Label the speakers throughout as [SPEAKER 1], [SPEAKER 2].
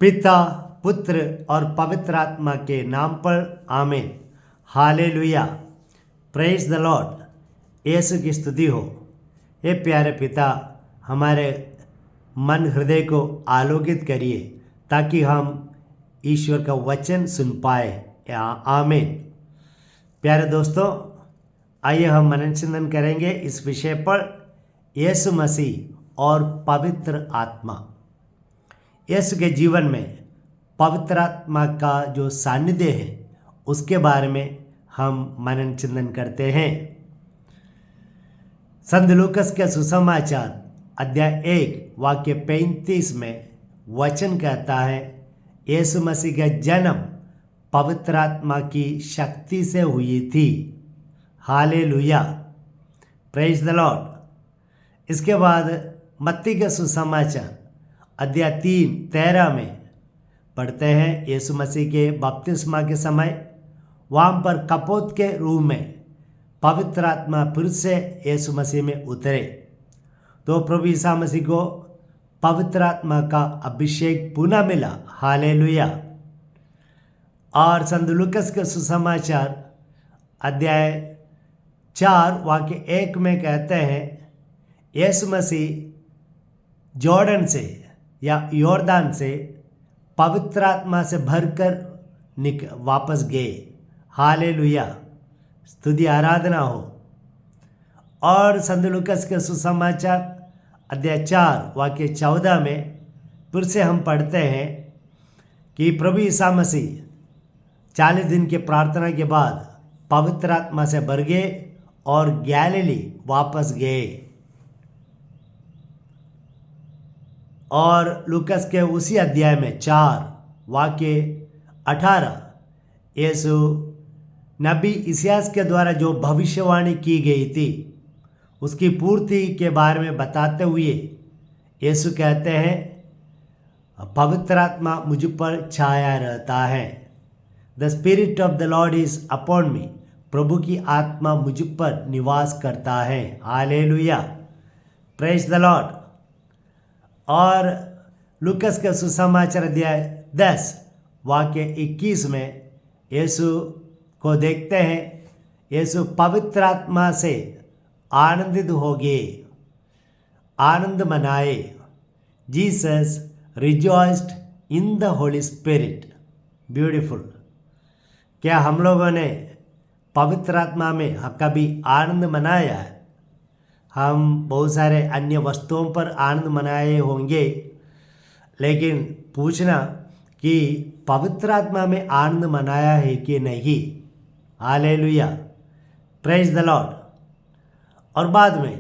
[SPEAKER 1] पिता, पुत्र और पवित्र आत्मा के नाम पर आमीन। Hallelujah, praise the Lord. Yeshu की स्तुति हो। हे प्यारे पिता, हमारे मन हृदय को आलोकित करिए ताकि हम ईश्वर का वचन सुन पाए। आमीन। प्यारे दोस्तों, आइए हम मनन चिंतन करेंगे इस विषय पर, यीशु मसीह और पवित्र आत्मा। यीशु के जीवन में पवित्र आत्मा का जो सानिध्य है उसके बारे में हम मनन चिंतन करते हैं। संत लूकस के सुसमाचार अध्याय 1 वाक्य 35 में वचन कहता है, यीशु मसीह का जन्म पवित्र आत्मा की शक्ति से हुई थी। Hallelujah, praise the Lord. इसके बाद मत्ती के सुसमाचार अध्याय 3:13 में पढ़ते हैं, यीशु मसीह के बपतिस्मा के समय वहाँ पर कपोत के रूप में पवित्र आत्मा फिर से यीशु मसीह में उतरे तो प्रभु ईसा मसीह को पवित्र आत्मा का अभिषेक पुनः मिला। हालेलुया। और संत लूकस के सुसमाचार अध्याय 4 वाक्य 1 में कहते हैं, यीशु मसीह जॉर्डन से या योर्दान से पवित्र आत्मा से भरकर वापस गए। हालेलुया, स्तुति आराधना हो। और संत लूकस के सुसमाचार अध्याय 4 वाक्य 14 में फिर से हम पढ़ते हैं कि प्रभु ईसा मसीह 40 दिन के प्रार्थना के बाद पवित्र आत्मा से भर गए और गैलिली वापस गए। और लूकस के उसी अध्याय में 4 वाक्य 18 यीशु नबी इसायास के द्वारा जो भविष्यवाणी की गई थी उसकी पूर्ति के बारे में बताते हुए यीशु कहते हैं, पवित्र आत्मा मुझ पर छाया रहता है। The spirit of the Lord is upon me. प्रभु की आत्मा मुझ पर निवास करता है। Hallelujah, praise the Lord. और लूकस के सुसमाचार अध्याय 10 वाक्य 21 में यीशु को देखते हैं, यीशु पवित्र आत्मा से आनंदित हो गए, आनंद मनाए। Jesus rejoiced in the Holi spirit. Beautiful. क्या हम लोगों ने पवित्र आत्मा में कभी आनंद मनाया है? हम बहुत सारे अन्य वस्तुओं पर आनंद मनाए होंगे, लेकिन पूछना कि पवित्र आत्मा में आनंद मनाया है कि नहीं। Hallelujah, praise the Lord. और बाद में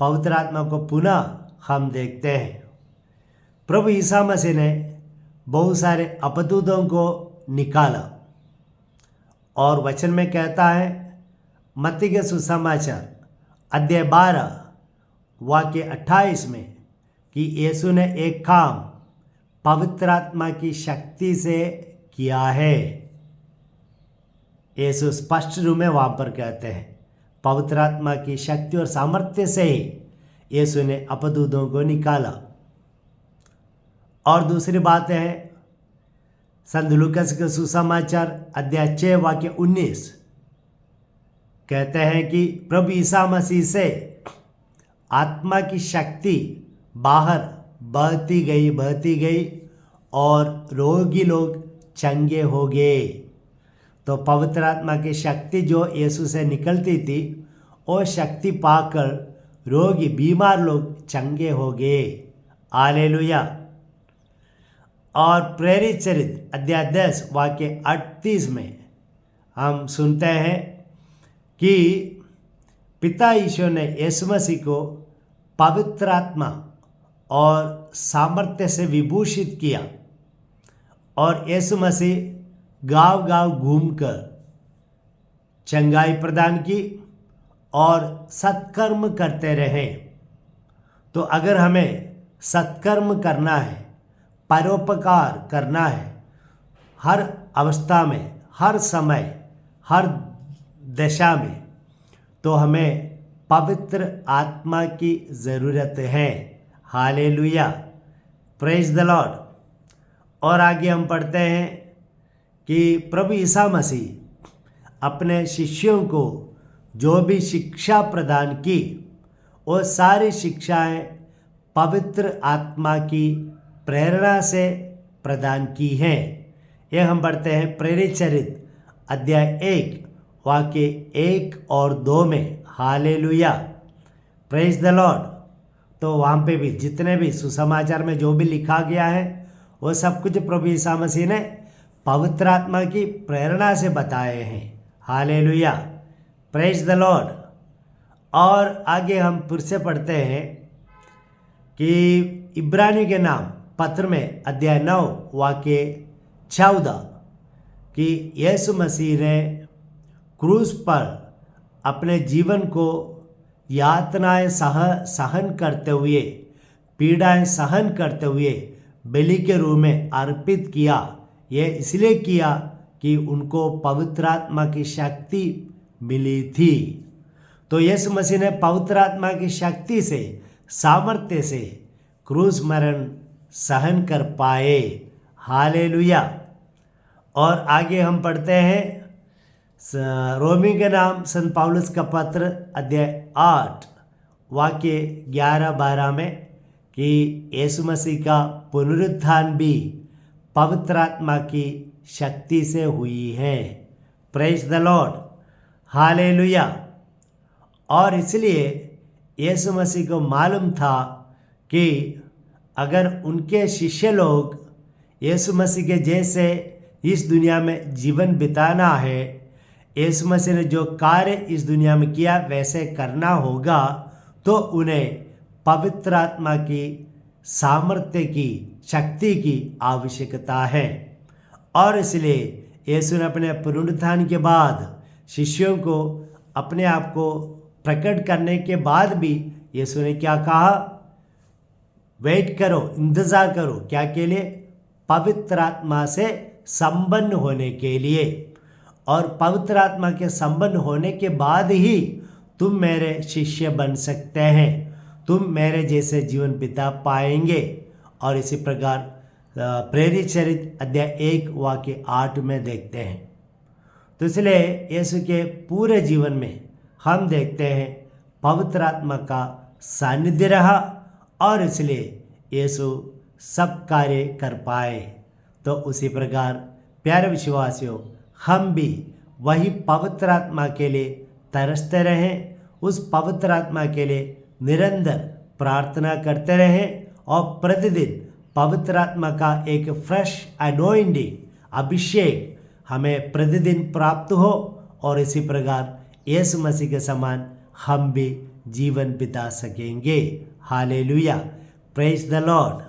[SPEAKER 1] पवित्र आत्मा को पुनः हम देखते हैं, प्रभु ईसा मसीह ने बहुत सारे अपदूतों को निकाला और वचन में कहता है, मत्ती के सुसमाचार अध्याय 12 वाक्य 28 में कि यीशु ने एक काम पवित्र आत्मा की शक्ति से किया है। यीशु स्पष्ट रूप में वहाँ पर कहते हैं, पवित्र आत्मा की शक्ति और सामर्थ्य से ही यीशु ने अपदूतों को निकाला। और दूसरी बात है, संत लूकस के सुसमाचार अध्याय 6 वाक्य 19 कहते हैं कि प्रभु ईसा मसीह से आत्मा की शक्ति बाहर बहती गई और रोगी लोग चंगे हो गए। तो पवित्र आत्मा की शक्ति जो यीशु से निकलती थी वो शक्ति पाकर रोगी बीमार लोग चंगे हो गए। हालेलुया। और प्रेरित चरित्र अध्याय 10 वाक्य 38 में हम सुनते हैं कि पिता ईश्वर ने यीशु मसीह को पवित्र आत्मा और सामर्थ्य से विभूषित किया और यीशु मसीह गांव घूमकर चंगाई प्रदान की और सत्कर्म करते रहे। तो अगर हमें सत्कर्म करना है, परोपकार करना है, हर अवस्था में, हर समय, हर दशा में, तो हमें पवित्र आत्मा की ज़रूरत है। Hallelujah, praise the Lord. और आगे हम पढ़ते हैं कि प्रभु ईसा मसीह अपने शिष्यों को जो भी शिक्षा प्रदान की वो सारी शिक्षाएं पवित्र आत्मा की प्रेरणा से प्रदान की हैं। यह हम पढ़ते हैं प्रेरित चरित्र अध्याय 1 वाक्य 1 और 2 में। Hallelujah, praise the Lord. तो वहाँ पे भी जितने भी सुसमाचार में जो भी लिखा गया है वो सब कुछ प्रभु ईसा मसीह ने पवित्र आत्मा की प्रेरणा से बताए हैं। Hallelujah, praise the Lord. और आगे हम फिर से पढ़ते हैं कि इब्रानियों के नाम पत्र में अध्याय 9 वाक्य 14 कि यीशु मसीह ने क्रूस पर अपने जीवन को यातनाएं सहन करते हुए, पीड़ाएं सहन करते हुए बलि के रूप में अर्पित किया। यह इसलिए किया कि उनको पवित्र आत्मा की शक्ति मिली थी। तो यीशु मसीह ने पवित्र आत्मा की शक्ति से, सामर्थ्य से क्रूस मरण सहन कर पाए। हालेलुया। और आगे हम पढ़ते हैं रोमी के नाम संत पौलुस का पत्र अध्याय 8 वाक्य 11-12 में कि यीशु मसीह का पुनरुत्थान भी पवित्र आत्मा की शक्ति से हुई है। Praise the Lord, hallelujah. और इसलिए यीशु मसीह को मालूम था कि अगर उनके शिष्य लोग यीशु मसीह के जैसे इस दुनिया में जीवन बिताना है, यीशु मसीह ने जो कार्य इस दुनिया में किया वैसे करना होगा, तो उन्हें पवित्र आत्मा की सामर्थ्य की, शक्ति की आवश्यकता है। और इसलिए यीशु ने अपने पुनरुत्थान के बाद शिष्यों को अपने आप को प्रकट करने के बाद भी यीशु ने क्या कहा? वेट करो, इंतज़ार करो। क्या के लिए? पवित्र आत्मा से संपन्न होने के लिए। और पवित्र आत्मा के संपन्न होने के बाद ही तुम मेरे शिष्य बन सकते हैं, तुम मेरे जैसे जीवन बिता पाएंगे। और इसी प्रकार प्रेरित चरित्र अध्याय 1 वाक्य 8 में देखते हैं। तो इसलिए यीशु के पूरे जीवन में हम देखते हैं पवित्र आत्मा का सानिध्य रहा और इसलिए यीशु सब कार्य कर पाए। तो उसी प्रकार प्यारे विश्वासियों, हम भी वही पवित्र आत्मा के लिए तरसते रहें, उस पवित्र आत्मा के लिए निरंतर प्रार्थना करते रहें और प्रतिदिन पवित्र आत्मा का एक फ्रेश अनॉइंटिंग, अभिषेक हमें प्रतिदिन प्राप्त हो और इसी प्रकार यीशु मसीह के समान हम भी जीवन बिता सकेंगे। Hallelujah, praise the Lord.